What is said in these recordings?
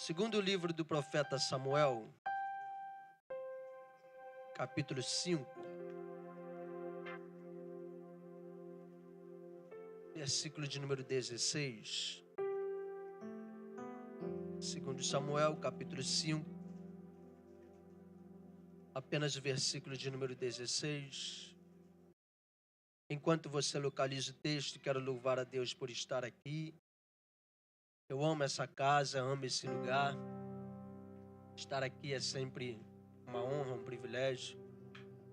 Segundo livro do profeta Samuel, capítulo 5, versículo de número 16. Segundo Samuel, capítulo 5, apenas o versículo de número 16. Enquanto você localiza o texto, quero louvar a Deus por estar aqui. Eu amo essa casa, amo esse lugar. Estar aqui é sempre uma honra, um privilégio.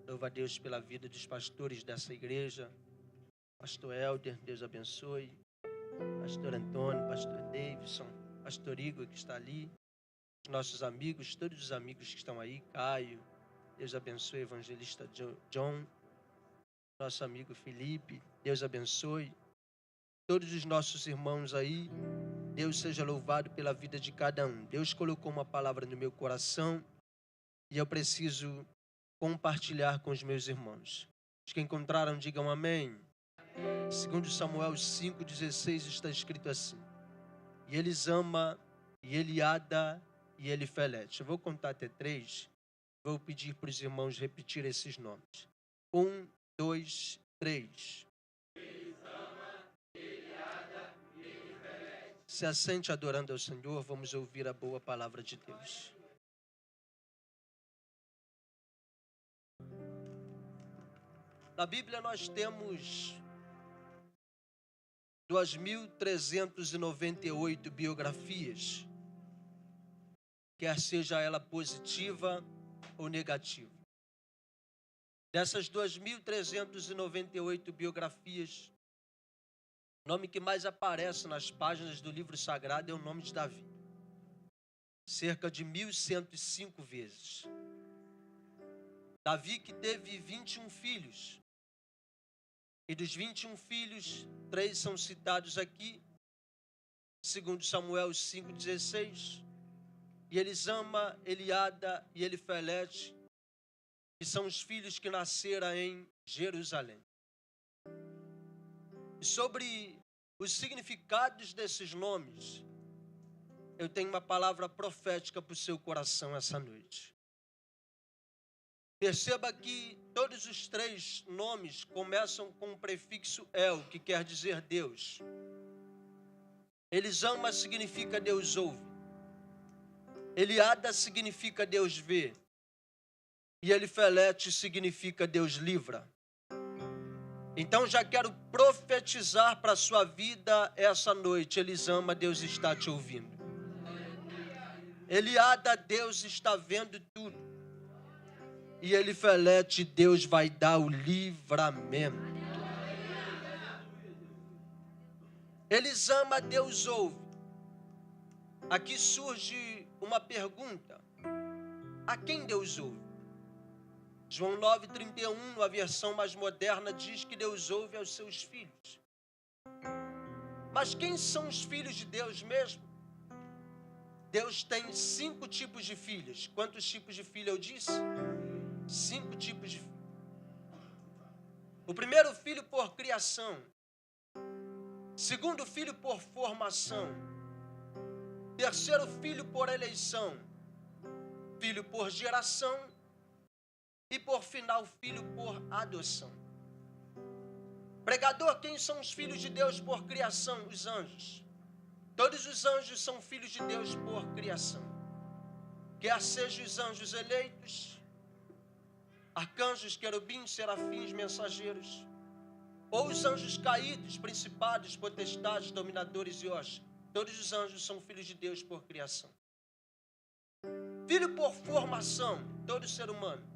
Louvo a Deus pela vida dos pastores dessa igreja. Pastor Helder, Deus abençoe. Pastor Antônio, Pastor Davidson, Pastor Igor que está ali. Nossos amigos, todos os amigos que estão aí. Caio, Deus abençoe. Evangelista John, nosso amigo Felipe, Deus abençoe. Todos os nossos irmãos aí. Deus seja louvado pela vida de cada um. Deus colocou uma palavra no meu coração e eu preciso compartilhar com os meus irmãos. Os que encontraram, digam amém. Segundo Samuel 5,16 está escrito assim: e eles ama, e Eliada, e Elifelete. Eu vou contar até 3. Vou pedir para os irmãos repetir esses nomes. 1, 2, 3. Se assente adorando ao Senhor, vamos ouvir a boa palavra de Deus. Na Bíblia nós temos 2.398 biografias, quer seja ela positiva ou negativa. Dessas 2.398 biografias, o nome que mais aparece nas páginas do livro sagrado é o nome de Davi. Cerca de 1.105 vezes. Davi que teve 21 filhos. E dos 21 filhos, 3 são citados aqui. Segundo Samuel 5,16. E Elisama, Eliada e Elifelete, que são os filhos que nasceram em Jerusalém. E sobre os significados desses nomes, eu tenho uma palavra profética para o seu coração essa noite. Perceba que todos os 3 nomes começam com o prefixo El, que quer dizer Deus. Elisama significa Deus ouve. Eliada significa Deus vê. E Elifelete significa Deus livra. Então já quero profetizar para a sua vida essa noite. Elisama, Deus está te ouvindo. Eliada, Deus está vendo tudo. E Elifelete, Deus vai dar o livramento. Elisama, Deus ouve. Aqui surge uma pergunta. A quem Deus ouve? João 9,31, a versão mais moderna, diz que Deus ouve aos seus filhos. Mas quem são os filhos de Deus mesmo? Deus tem 5 tipos de filhos. Quantos tipos de filho eu disse? 5 tipos de filho. O primeiro filho por criação. Segundo filho por formação. Terceiro filho por eleição. Filho por geração. E por final, filho por adoção. Pregador, quem são os filhos de Deus por criação? Os anjos. Todos os anjos são filhos de Deus por criação. Quer sejam os anjos eleitos, arcanjos, querubins, serafins, mensageiros, ou os anjos caídos, principados, potestades, dominadores e hostes. Todos os anjos são filhos de Deus por criação. Filho por formação, todo ser humano.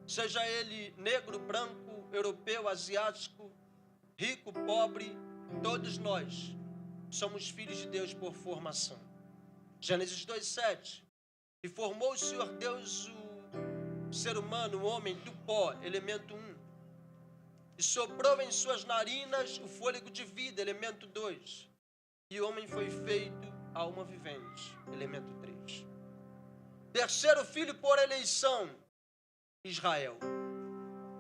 Seja ele negro, branco, europeu, asiático, rico, pobre, todos nós somos filhos de Deus por formação. Gênesis 2,7. E formou o Senhor Deus o ser humano, o homem, do pó, elemento 1. E soprou em suas narinas o fôlego de vida, elemento 2. E o homem foi feito alma vivente, elemento 3. Terceiro filho por eleição, Israel.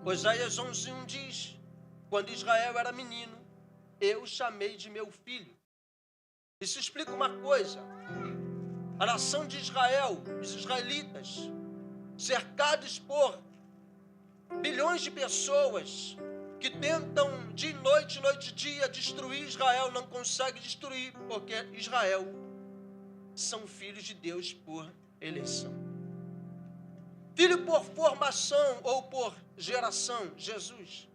Oséias 11,1 diz: quando Israel era menino, eu o chamei de meu filho. Isso explica uma coisa. a nação de Israel, os israelitas, cercados por bilhões de pessoas que tentam de noite e dia destruir Israel, não conseguem destruir, porque Israel são filhos de Deus por eleição. Filho por formação ou por geração, Jesus.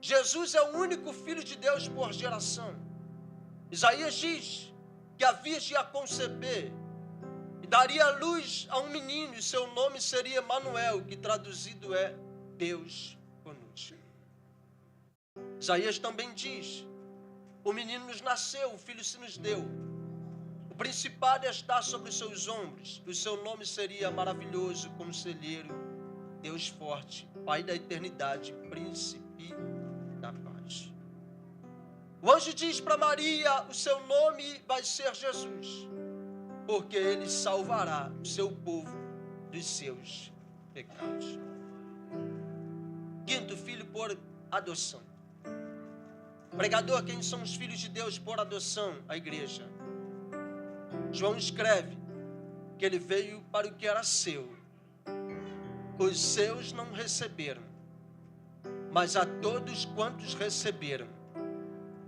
Jesus é o único filho de Deus por geração. Isaías diz que a virgem ia conceber e daria luz a um menino, e seu nome seria Emanuel, que traduzido é Deus conosco. Isaías também diz: o menino nos nasceu, o filho se nos deu. O principado está sobre os seus ombros, e o seu nome seria maravilhoso, conselheiro, Deus forte, Pai da eternidade, príncipe da paz. O anjo diz para Maria: o seu nome vai ser Jesus, porque ele salvará o seu povo dos seus pecados. Quinto, filho por adoção. Pregador, quem são os filhos de Deus por adoção? A igreja. João escreve que ele veio para o que era seu. Os seus não receberam, mas a todos quantos receberam,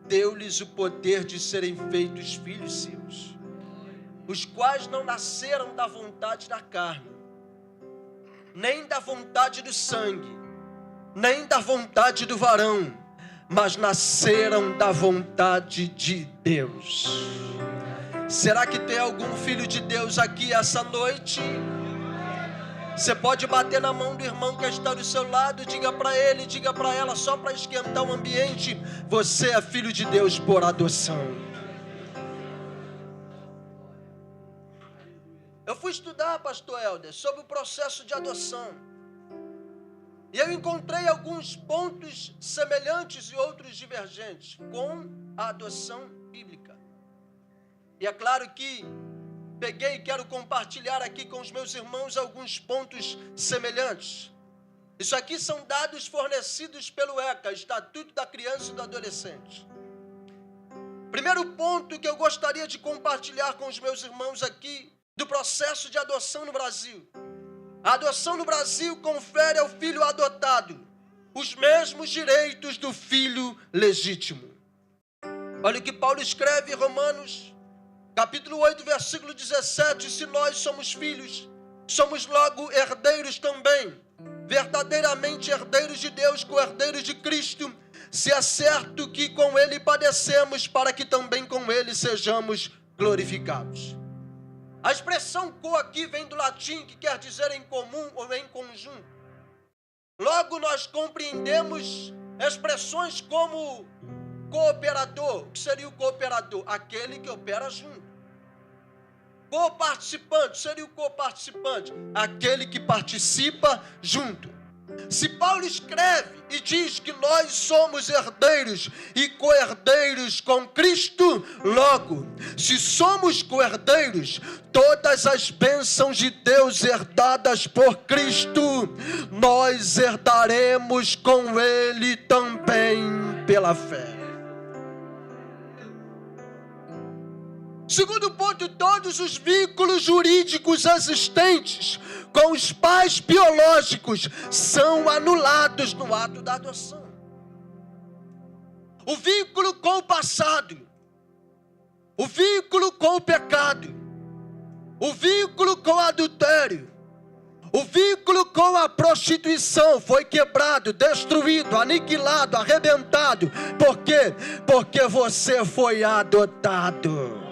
deu-lhes o poder de serem feitos filhos seus, os quais não nasceram da vontade da carne, nem da vontade do sangue, nem da vontade do varão, mas nasceram da vontade de Deus. Será que tem algum filho de Deus aqui essa noite? Você pode bater na mão do irmão que está do seu lado, diga para ele, diga para ela, só para esquentar o ambiente: você é filho de Deus por adoção. Eu fui estudar, pastor Helder, sobre o processo de adoção. E eu encontrei alguns pontos semelhantes e outros divergentes com a adoção bíblica. E é claro que peguei e quero compartilhar aqui com os meus irmãos alguns pontos semelhantes. Isso aqui são dados fornecidos pelo ECA, Estatuto da Criança e do Adolescente. Primeiro ponto que eu gostaria de compartilhar com os meus irmãos aqui, do processo de adoção no Brasil. A adoção no Brasil confere ao filho adotado os mesmos direitos do filho legítimo. Olha o que Paulo escreve em Romanos, capítulo 8, versículo 17: se nós somos filhos, somos logo herdeiros também, verdadeiramente herdeiros de Deus, co-herdeiros de Cristo, se é certo que com ele padecemos, para que também com ele sejamos glorificados. A expressão co aqui vem do latim, que quer dizer em comum ou em conjunto. Logo nós compreendemos expressões como cooperador. O que seria o cooperador? Aquele que opera junto. Coparticipante, seria o coparticipante, aquele que participa junto. Se Paulo escreve e diz que nós somos herdeiros e co-herdeiros com Cristo, logo, se somos co-herdeiros, todas as bênçãos de Deus herdadas por Cristo, nós herdaremos com Ele também pela fé. Segundo ponto, todos os vínculos jurídicos existentes com os pais biológicos são anulados no ato da adoção. O vínculo com o passado, o vínculo com o pecado, o vínculo com o adultério, o vínculo com a prostituição foi quebrado, destruído, aniquilado, arrebentado. Por quê? Porque você foi adotado.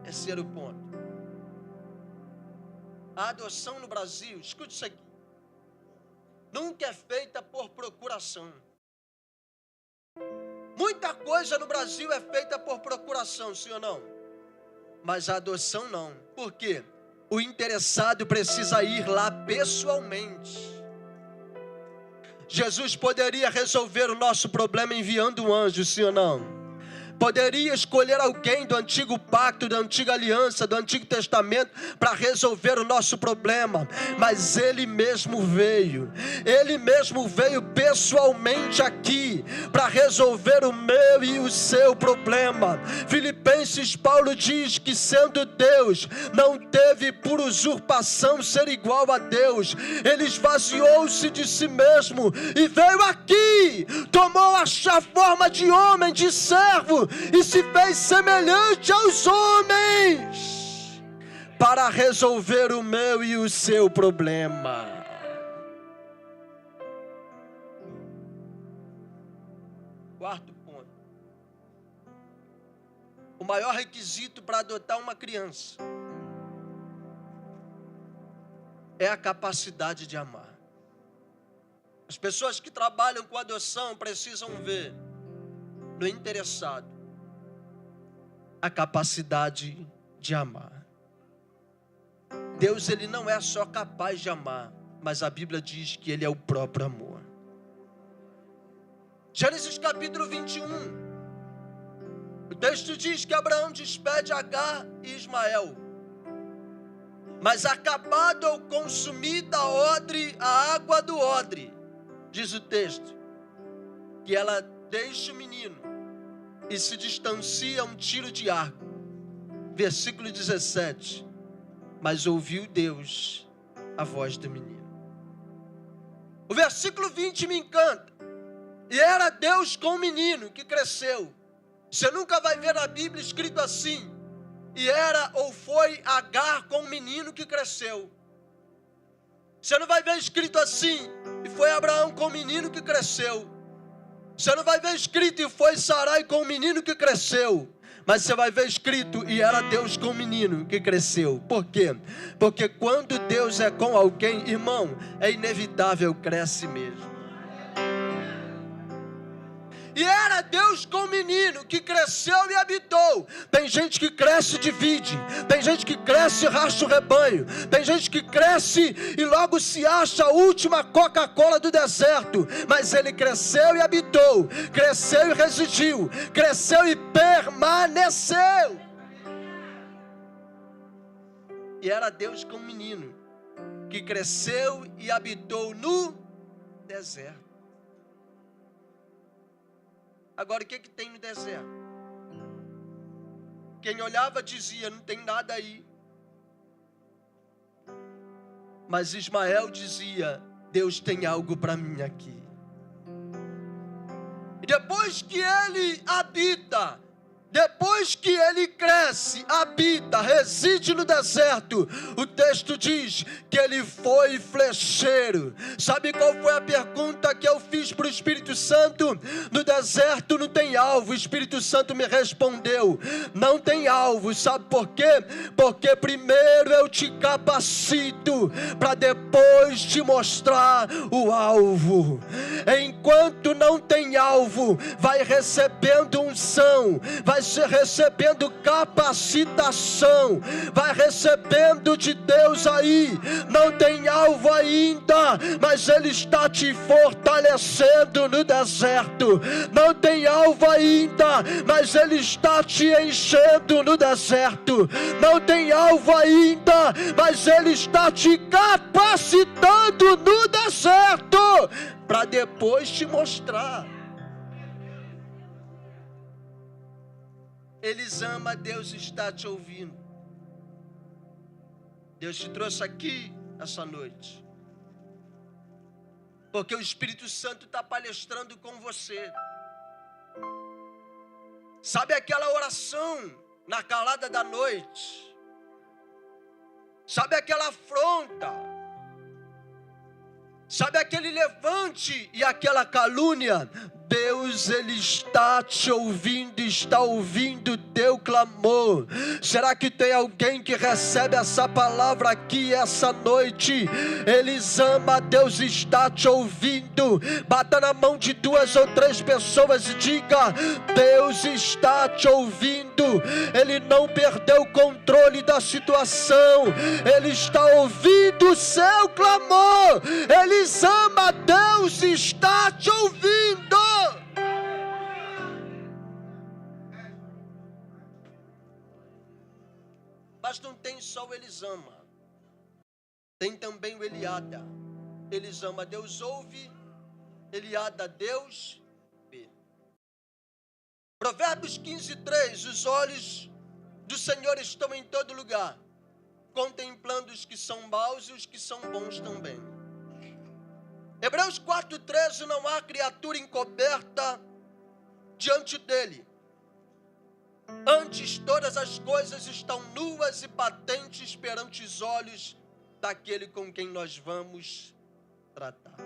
Terceiro ponto. A adoção no Brasil, escute isso aqui, nunca é feita por procuração. Muita coisa no Brasil é feita por procuração, sim ou não? Mas a adoção não. Por quê? O interessado precisa ir lá pessoalmente. Jesus poderia resolver o nosso problema enviando um anjo, sim ou não? Poderia escolher alguém do antigo pacto, da antiga aliança, do Antigo Testamento para resolver o nosso problema, mas Ele mesmo veio pessoalmente aqui para resolver o meu e o seu problema. Filipenses Filipenses, Paulo diz que, sendo Deus, não teve por usurpação ser igual a Deus. Ele esvaziou-se de si mesmo e veio aqui, tomou a forma de homem, de servo, e se fez semelhante aos homens, para resolver o meu e o seu problema. Quarto ponto. O maior requisito para adotar uma criança é a capacidade de amar. As pessoas que trabalham com adoção precisam ver no interessado a capacidade de amar. Deus, ele não é só capaz de amar, mas a Bíblia diz que ele é o próprio amor. Gênesis capítulo 21. O texto diz que Abraão despede Agar e Ismael. Mas acabado ou consumida a água do odre, diz o texto, que ela deixa o menino e se distancia a um tiro de arco. Versículo 17. Mas ouviu Deus a voz do menino. O versículo 20 me encanta. E era Deus com o menino que cresceu. Você nunca vai ver na Bíblia escrito assim: e era ou foi Agar com o menino que cresceu. Você não vai ver escrito assim: e foi Abraão com o menino que cresceu. Você não vai ver escrito: e foi Sarai com o menino que cresceu. Mas você vai ver escrito: e era Deus com o menino que cresceu. Por quê? Porque quando Deus é com alguém, irmão, é inevitável, cresce mesmo. E era Deus com o menino que cresceu e habitou. Tem gente que cresce e divide. Tem gente que cresce e racha o rebanho. Tem gente que cresce e logo se acha a última Coca-Cola do deserto. Mas ele cresceu e habitou. Cresceu e residiu. Cresceu e permaneceu. E era Deus com o menino que cresceu e habitou no deserto. Agora, o que tem no deserto? Quem olhava dizia: não tem nada aí. Mas Ismael dizia: Deus tem algo para mim aqui. E depois que ele habita, depois que ele cresce, habita, reside no deserto, o texto diz que ele foi flecheiro. Sabe qual foi a pergunta que eu fiz para o Espírito Santo? No deserto não tem alvo. O Espírito Santo me respondeu: não tem alvo. Sabe por quê? Porque primeiro eu te capacito para depois te mostrar o alvo. Enquanto não tem alvo, vai recebendo unção, vai recebendo capacitação, vai recebendo de Deus aí. Não tem alvo ainda, mas Ele está te fortalecendo no deserto. Não tem alvo ainda, mas Ele está te enchendo no deserto. Não tem alvo ainda, mas Ele está te capacitando no deserto, para depois te mostrar. Elisama, Deus está te ouvindo. Deus te trouxe aqui essa noite, porque o Espírito Santo está palestrando com você. Sabe aquela oração na calada da noite? Sabe aquela afronta? Sabe aquele levante e aquela calúnia? Deus, Ele está te ouvindo, está ouvindo o teu clamor. Será que tem alguém que recebe essa palavra aqui essa noite? Elisama, Deus está te ouvindo. Bata na mão de 2 ou 3 pessoas e diga: Deus está te ouvindo. Ele não perdeu o controle da situação. Ele está ouvindo o seu clamor. Elisama, Deus está te ouvindo. Mas não tem só o Elisama, tem também o Eliada. Elisama, Deus ouve. Eliada, Deus vê. Provérbios 15:3, os olhos do Senhor estão em todo lugar, contemplando os que são maus e os que são bons também. Hebreus 4:13, não há criatura encoberta diante dele. Antes, todas as coisas estão nuas e patentes perante os olhos daquele com quem nós vamos tratar.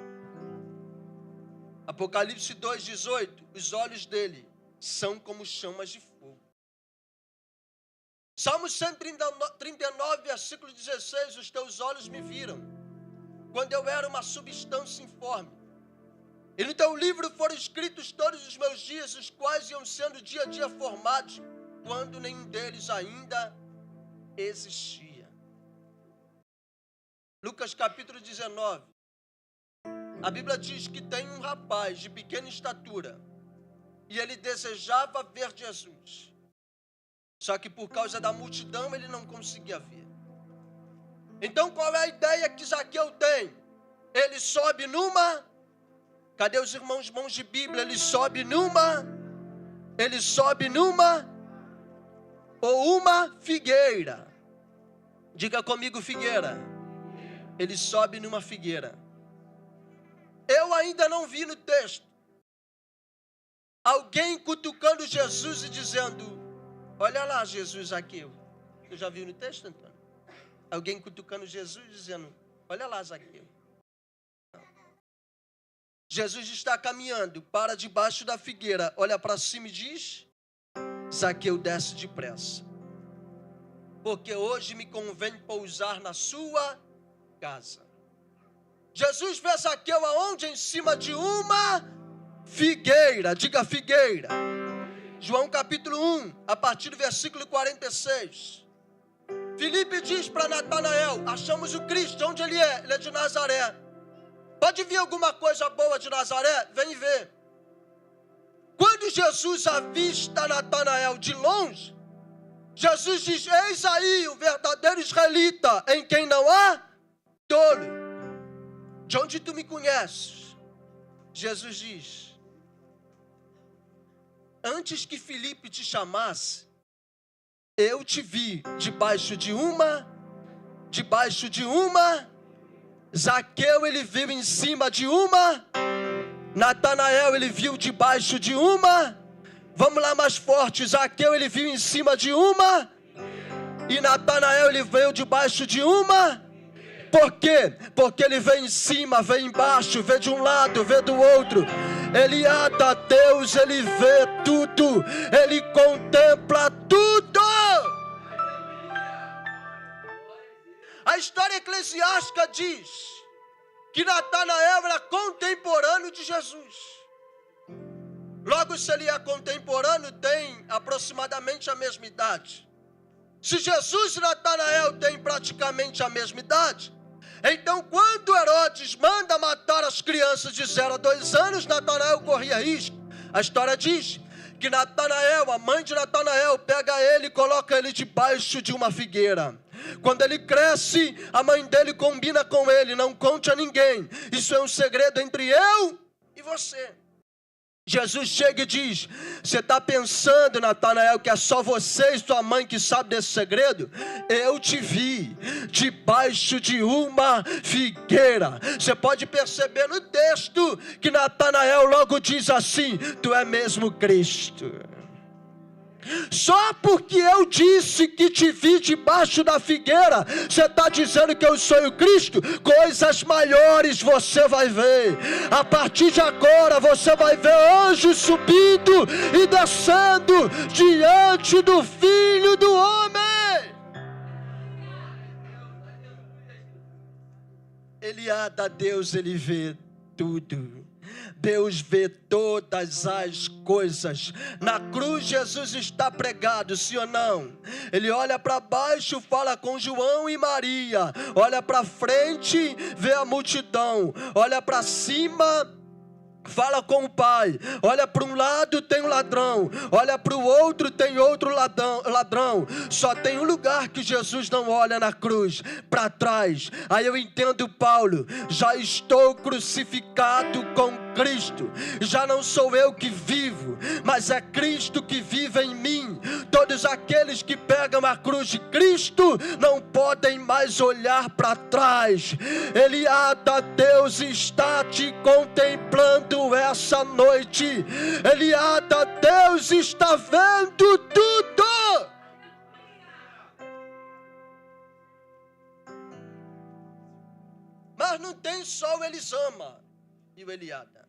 Apocalipse 2:18, os olhos dele são como chamas de fogo. Salmo 139, versículo 16, os teus olhos me viram, quando eu era uma substância informe. E no teu livro foram escritos todos os meus dias, os quais iam sendo dia a dia formados, quando nenhum deles ainda existia. Lucas capítulo 19. A Bíblia diz que tem um rapaz de pequena estatura, e ele desejava ver Jesus. Só que por causa da multidão ele não conseguia ver. Então qual é a ideia que Zaqueu tem? Ele sobe numa... Cadê os irmãos bons de Bíblia? Ele sobe numa ou uma figueira. Diga comigo, figueira. Ele sobe numa figueira. Eu ainda não vi no texto alguém cutucando Jesus e dizendo: olha lá Jesus Zaqueu. Você já viu no texto, Antônio? Alguém cutucando Jesus dizendo: olha lá Zaqueu. Não. Jesus está caminhando, para debaixo da figueira, olha para cima e diz: Zaqueu, desce depressa, porque hoje me convém pousar na sua casa. Jesus vê Zaqueu aonde? Em cima de uma figueira. Diga figueira. João capítulo 1, a partir do versículo 46. Filipe diz para Natanael: achamos o Cristo. Onde ele é? Ele é de Nazaré. Pode vir alguma coisa boa de Nazaré? Vem ver. Quando Jesus avista Natanael de longe, Jesus diz: eis aí o verdadeiro israelita, em quem não há tolo. De onde tu me conheces? Jesus diz: antes que Filipe te chamasse, eu te vi debaixo de uma. Zaqueu ele viu em cima de uma. Natanael ele viu debaixo de uma. Vamos lá mais forte. Zaqueu ele viu em cima de uma. E Natanael ele veio debaixo de uma. Por quê? Porque ele vê em cima, vê embaixo, vê de um lado, vê do outro. Ele ata a Deus, ele vê tudo, ele contempla tudo. A história eclesiástica diz que Natanael era contemporâneo de Jesus. Logo, se ele é contemporâneo, tem aproximadamente a mesma idade. Se Jesus e Natanael têm praticamente a mesma idade, então quando Herodes manda matar as crianças de 0 a 2 anos, Natanael corria risco. A história diz que Natanael, a mãe de Natanael, pega ele e coloca ele debaixo de uma figueira. Quando ele cresce, a mãe dele combina com ele: não conte a ninguém, isso é um segredo entre eu e você. Jesus chega e diz: você está pensando, Natanael, que é só você e sua mãe que sabe desse segredo? Eu te vi debaixo de uma figueira. Você pode perceber no texto que Natanael logo diz assim: tu é mesmo Cristo. Só porque eu disse que te vi debaixo da figueira, você está dizendo que eu sou o Cristo? Coisas maiores você vai ver. A partir de agora você vai ver anjos subindo e descendo diante do Filho do Homem. Ele anda a Deus, ele vê tudo. Deus vê todas as coisas. Na cruz Jesus está pregado, sim ou não? Ele olha para baixo, fala com João e Maria. Olha para frente, vê a multidão. Olha para cima, fala com o Pai. Olha para um lado, tem um ladrão. Olha para o outro, tem outro ladrão. Só tem um lugar que Jesus não olha na cruz: para trás. Aí eu entendo Paulo: já estou crucificado com Cristo. Já não sou eu que vivo, mas é Cristo que vive em mim. Todos aqueles que pegam carregam a cruz de Cristo não podem mais olhar para trás. Eliada, Deus está te contemplando essa noite. Eliada, Deus está vendo tudo. Mas não tem só o Elisama e o Eliada.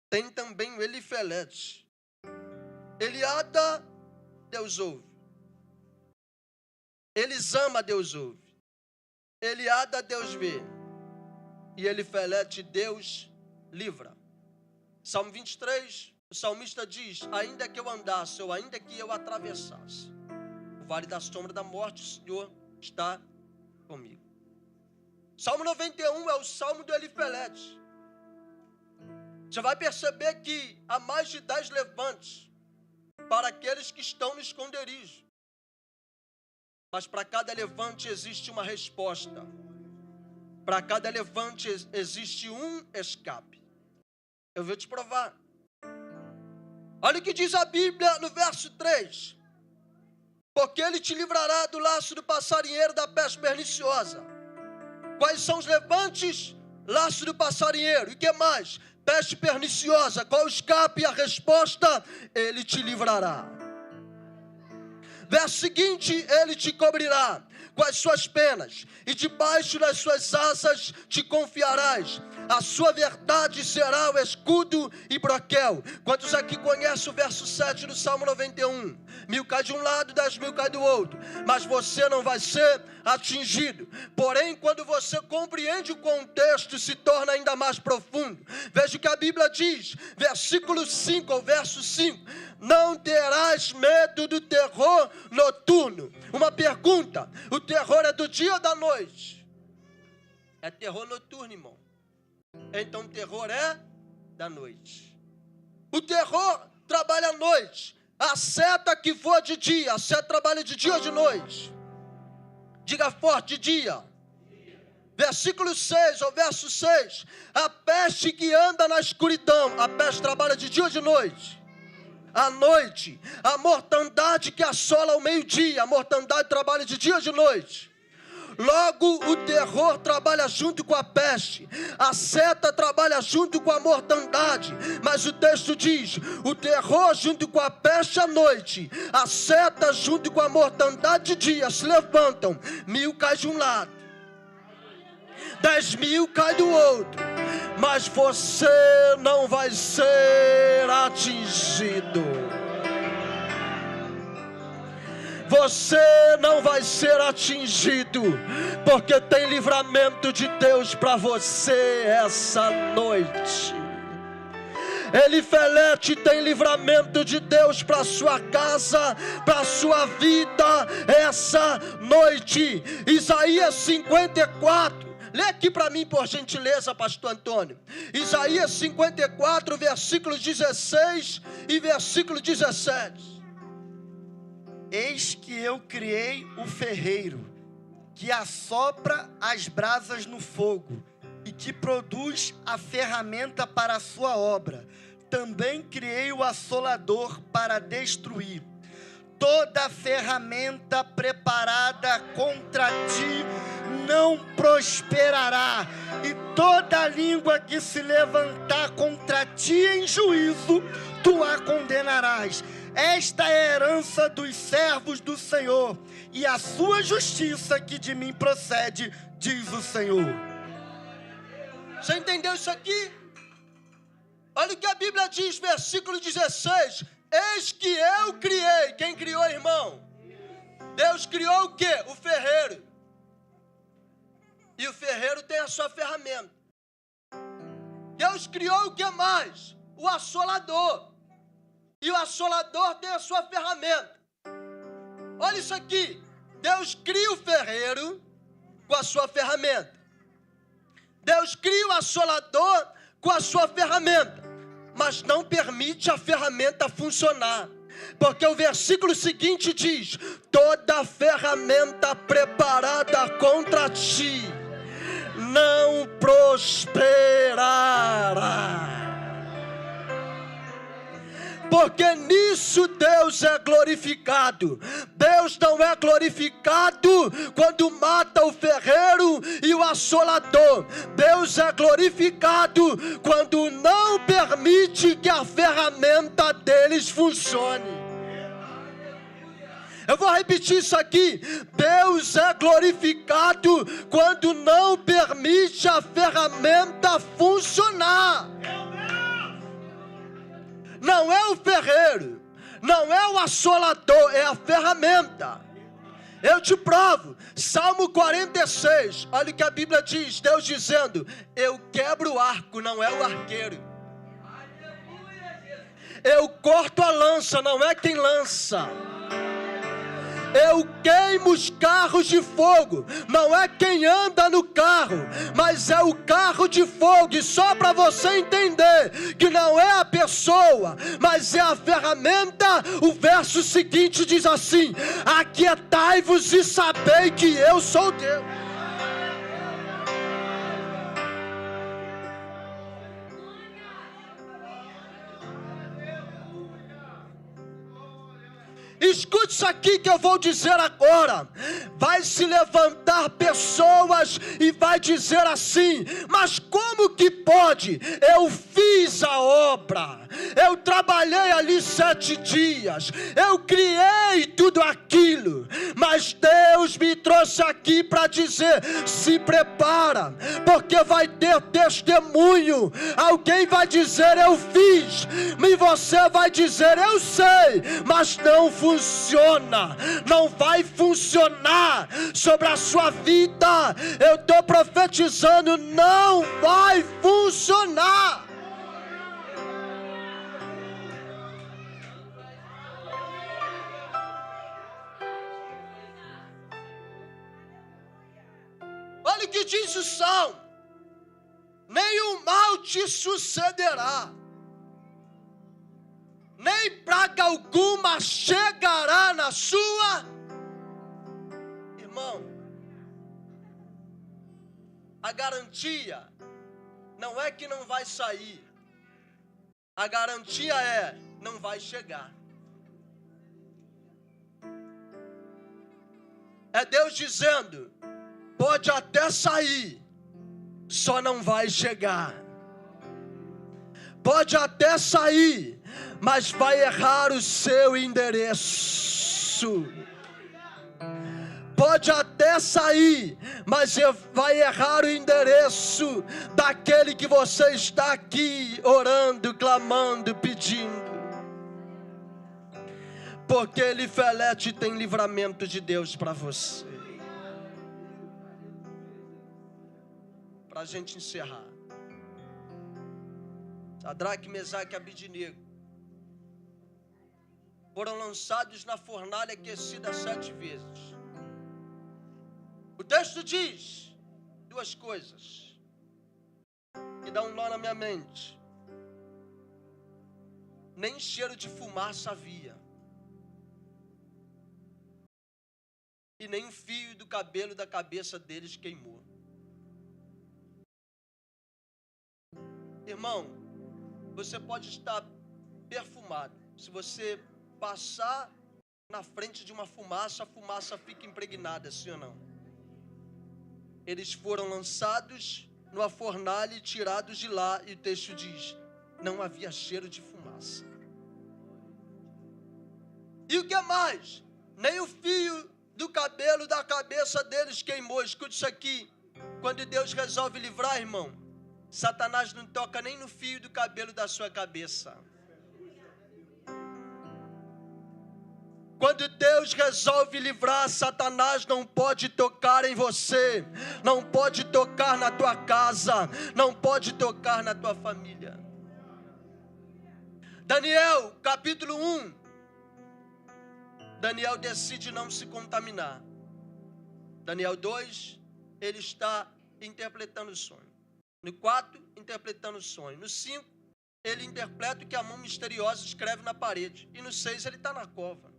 Tem também o Elifelete. Eliada, Deus ouve. Elisama, Deus ouve. Eliada, Deus vê. E Elifelete, Deus livra. Salmo 23, o salmista diz: ainda que eu andasse, ou ainda que eu atravessasse o vale da sombra da morte, o Senhor está comigo. Salmo 91 é o salmo do Elifelete. Você vai perceber que há mais de 10 levantes para aqueles que estão no esconderijo. Mas para cada levante existe uma resposta. Para cada levante existe um escape. Eu vou te provar. Olha o que diz a Bíblia no verso 3. Porque ele te livrará do laço do passarinheiro, da peste perniciosa. Quais são os levantes? Laço do passarinheiro. E o que mais? Peste perniciosa. Qual o escape e a resposta? Ele te livrará. Verso seguinte: ele te cobrirá com as suas penas, e debaixo das suas asas te confiarás. A sua verdade será o escudo e broquel. Quantos aqui conhecem o verso 7 do Salmo 91? 1000 cai de um lado, 10.000 cai do outro, mas você não vai ser atingido. Porém, quando você compreende o contexto, se torna ainda mais profundo. Veja o que a Bíblia diz, versículo 5 ao verso 5: não terás medo do terror noturno. Uma pergunta: o terror é do dia ou da noite? É terror noturno, irmão. Então o terror é da noite. O terror trabalha à noite. A seta que voa de dia, a seta trabalha de dia ou de noite? Diga forte: de dia. Versículo 6 ao verso 6: a peste que anda na escuridão, a peste trabalha de dia ou de noite? À noite. A mortandade que assola ao meio-dia, a mortandade trabalha de dia ou de noite? Logo, o terror trabalha junto com a peste, a seta trabalha junto com a mortandade. Mas o texto diz: o terror junto com a peste à noite, a seta junto com a mortandade de dia se levantam. 1000 cai de um lado, 10.000 cai do outro, mas você não vai ser atingido. Você não vai ser atingido, porque tem livramento de Deus para você essa noite. Elifelete, tem livramento de Deus para sua casa, para sua vida essa noite. Isaías 54. Lê aqui para mim, por gentileza, pastor Antônio. Isaías 54, versículos 16 e versículo 17. Eis que eu criei o ferreiro, que assopra as brasas no fogo, e que produz a ferramenta para a sua obra. Também criei o assolador para destruir. Toda ferramenta preparada contra ti não prosperará, e toda língua que se levantar contra ti em juízo, tu a condenarás. Esta é a herança dos servos do Senhor, e a sua justiça que de mim procede, diz o Senhor. Você entendeu isso aqui? Olha o que a Bíblia diz, versículo 16. Eis que eu criei. Quem criou, irmão? Deus criou o quê? O ferreiro. E o ferreiro tem a sua ferramenta. Deus criou o que mais? O assolador. E o assolador tem a sua ferramenta. Olha isso aqui. Deus cria o ferreiro com a sua ferramenta. Deus cria o assolador com a sua ferramenta, mas não permite a ferramenta funcionar. Porque o versículo seguinte diz: toda ferramenta preparada contra ti não prosperará. porque nisso Deus é glorificado. Deus não é glorificado quando mata o ferreiro e o assolador. Deus é glorificado quando não permite que a ferramenta deles funcione. Eu vou repetir isso aqui. Deus é glorificado quando não permite a ferramenta funcionar. Não é o ferreiro, não é o assolador, é a ferramenta. Eu te provo. Salmo 46, olha o que a Bíblia diz. Deus dizendo: eu quebro o arco, não é o arqueiro. Eu corto a lança, não é quem lança. Eu queimo os carros de fogo, não é quem anda no carro, mas é o carro de fogo. E só para você entender que não é a pessoa, mas é a ferramenta, o verso seguinte diz assim: aquietai-vos e sabei que eu sou Deus. Escute isso aqui que eu vou dizer agora. Vai se levantar pessoas e vai dizer assim: mas como que pode? Eu fiz a obra, eu trabalhei ali 7 dias, eu criei tudo aquilo, mas Deus me trouxe aqui para dizer: se prepara, porque vai ter testemunho. Alguém vai dizer: eu fiz, e você vai dizer: eu sei, mas não funciona, não vai funcionar sobre a sua vida. Eu estou profetizando, não vai funcionar. Olha o que diz o Salmo: nenhum mal te sucederá, nem praga alguma chegará na sua. Irmão, a garantia não é que não vai sair, a garantia é: não vai chegar. É Deus dizendo: pode até sair, só não vai chegar. Pode até sair, mas vai errar o seu endereço. Pode até sair, mas vai errar o endereço daquele que você está aqui orando, clamando, pedindo. Porque Elifelete tem livramento de Deus para você. Para a gente encerrar, Sadraque, Mesaque e Abidnego foram lançados na fornalha aquecida 7 vezes. O texto diz 2 coisas que dão um nó na minha mente. Nem cheiro de fumaça havia, e nem um fio do cabelo da cabeça deles queimou. Irmão, você pode estar perfumado. Se você passar na frente de uma fumaça, a fumaça fica impregnada, sim ou não? Eles foram lançados numa fornalha e tirados de lá, e o texto diz: não havia cheiro de fumaça. E o que mais? Nem o fio do cabelo da cabeça deles queimou. Escute isso aqui: quando Deus resolve livrar, irmão, Satanás não toca nem no fio do cabelo da sua cabeça. Quando Deus resolve livrar, Satanás não pode tocar em você, não pode tocar na tua casa, não pode tocar na tua família. Daniel, capítulo 1. Daniel decide não se contaminar. Daniel 2, ele está interpretando o sonho. No 4, interpretando o sonho. No 5, ele interpreta o que a mão misteriosa escreve na parede. E no 6, ele está na cova.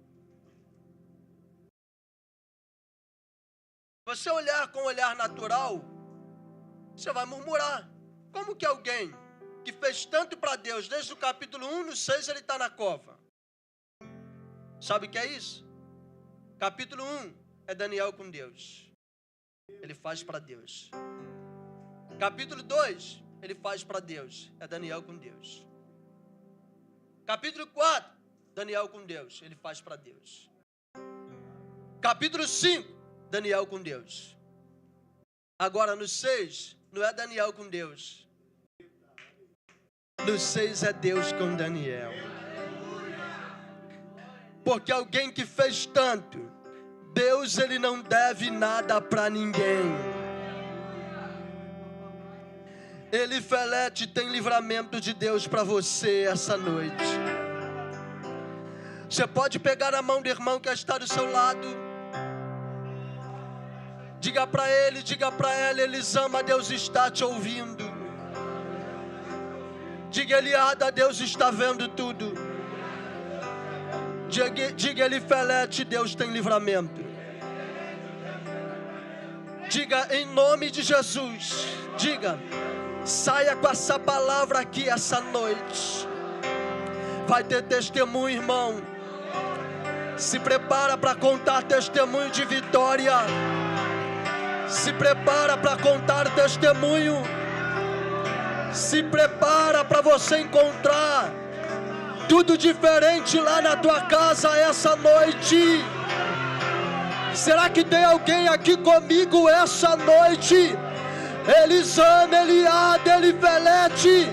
Você olhar com o olhar natural, você vai murmurar. Como que alguém que fez tanto para Deus, desde o capítulo 1, no 6 ele está na cova. Sabe o que é isso? Capítulo 1 é Daniel com Deus. Ele faz para Deus. Capítulo 2, ele faz para Deus. É Daniel com Deus. Capítulo 4, Daniel com Deus. Ele faz para Deus. Capítulo 5, Daniel com Deus. Agora no 6, não é Daniel com Deus. No 6 é Deus com Daniel. Porque alguém que fez tanto, Deus ele não deve nada para ninguém. Elifelete tem livramento de Deus para você essa noite. Você pode pegar a mão do irmão que está do seu lado. Diga para ele, diga para ela, Elisama, Deus está te ouvindo. Diga, Eliada, Deus está vendo tudo. Diga, Elifelete, Deus tem livramento. Diga, em nome de Jesus. Diga, saia com essa palavra aqui essa noite. Vai ter testemunho, irmão. Se prepara para contar testemunho de vitória. Se prepara para contar testemunho. Se prepara para você encontrar tudo diferente lá na tua casa essa noite. Será que tem alguém aqui comigo essa noite? Elisama, Eliada, Elifelete,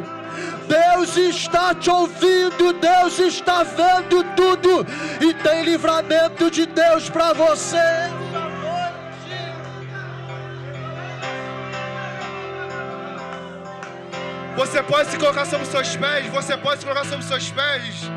Deus está te ouvindo, Deus está vendo tudo e tem livramento de Deus para você essa noite. Você pode se colocar sobre os seus pés, você pode se colocar sobre os seus pés.